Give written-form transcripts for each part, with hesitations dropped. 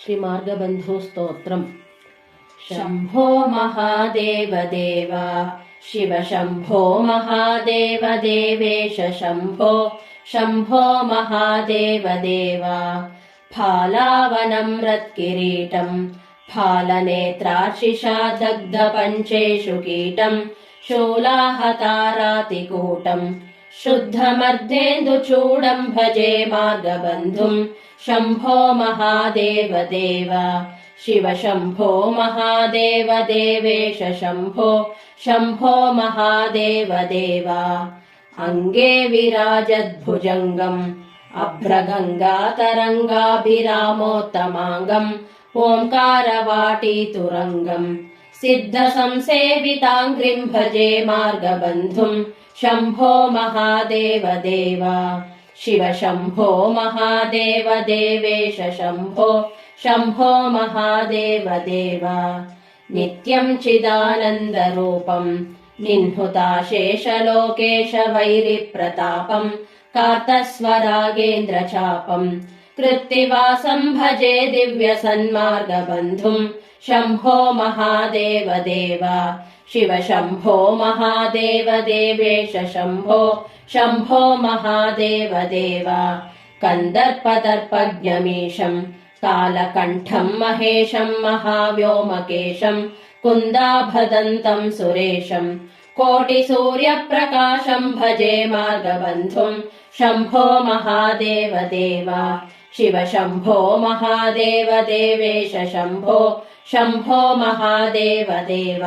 श्रीमार्गबन्धुस्तोत्रम्। शम्भो महादेव देव शिव शम्भो महादेव देवेश शम्भो शम्भो महादेव देव फालावनं रत्किरीटम् फालनेत्रार्चिषा दग्धपञ्चेषु कीटम् शूलाहतारातिकूटम् शुद्धमर्धेन्दुचूडम् भजे मार्गबन्धुम् शम्भो महादेव देव शिव शम्भो महादेव देवेश शम्भो शम्भो महादेव देव अङ्गे विराजद्भुजङ्गम् अभ्रगङ्गातरङ्गाभिरामोत्तमाङ्गम् ओङ्कारवाटीतुरङ्गम् सिद्धसंसेविताङ्घ्रिम् भजे मार्गबन्धुम् शम्भो महादेव देव शिव शम्भो महादेव देवेश शम्भो शम्भो महादेव देव नित्यम् चिदानन्दरूपम् निह्नुताशेषलोकेश वैरिप्रतापम् कार्तस्वरागेन्द्रचापम् कृत्तिवासम् भजे दिव्यसन्मार्गबन्धुम् शम्भो महादेव देव शिव शम्भो महादेव देवेश शम्भो शम्भो महादेव देव कन्दर्पदर्पज्ञमीशम् कालकण्ठम् महेशम् महाव्योमकेशम् कुन्दाभदन्तम् सुरेशम् कोटिसूर्यप्रकाशम् भजे मार्गबन्धुम् शम्भो महादेव देव शिव शम्भो महादेव देवेश शम्भो शम्भो महादेव देव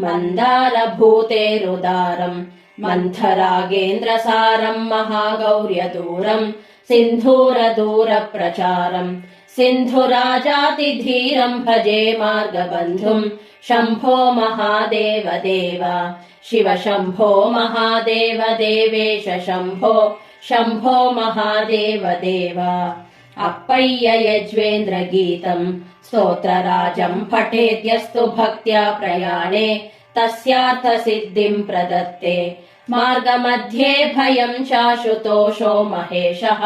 मन्दारभूतेरुदारम् मन्थरागेन्द्रसारम् महागौर्यदूरम् सिन्धूरदूरप्रचारम् सिन्धुराजातिधीरम् भजे मार्गबन्धुम् शम्भो महादेव देव शिव शम्भो महादेव देवेश शम्भो शम्भो महादेव देव अप्पय्य यज्वेन्द्रगीतम् स्तोत्रराजम् पठेद्यस्तु भक्त्या प्रयाणे तस्यार्थसिद्धिम् प्रदत्ते मार्गमध्ये भयम् चाशुतोषो महेशः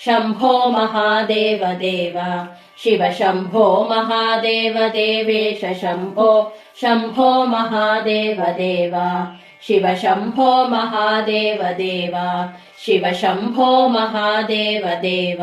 शम्भो महादेव देव शिव शम्भो महादेव देवेश शम्भो शम्भो महादेव देव शिव शम्भो महादेव देव शिव शम्भो महादेव देव।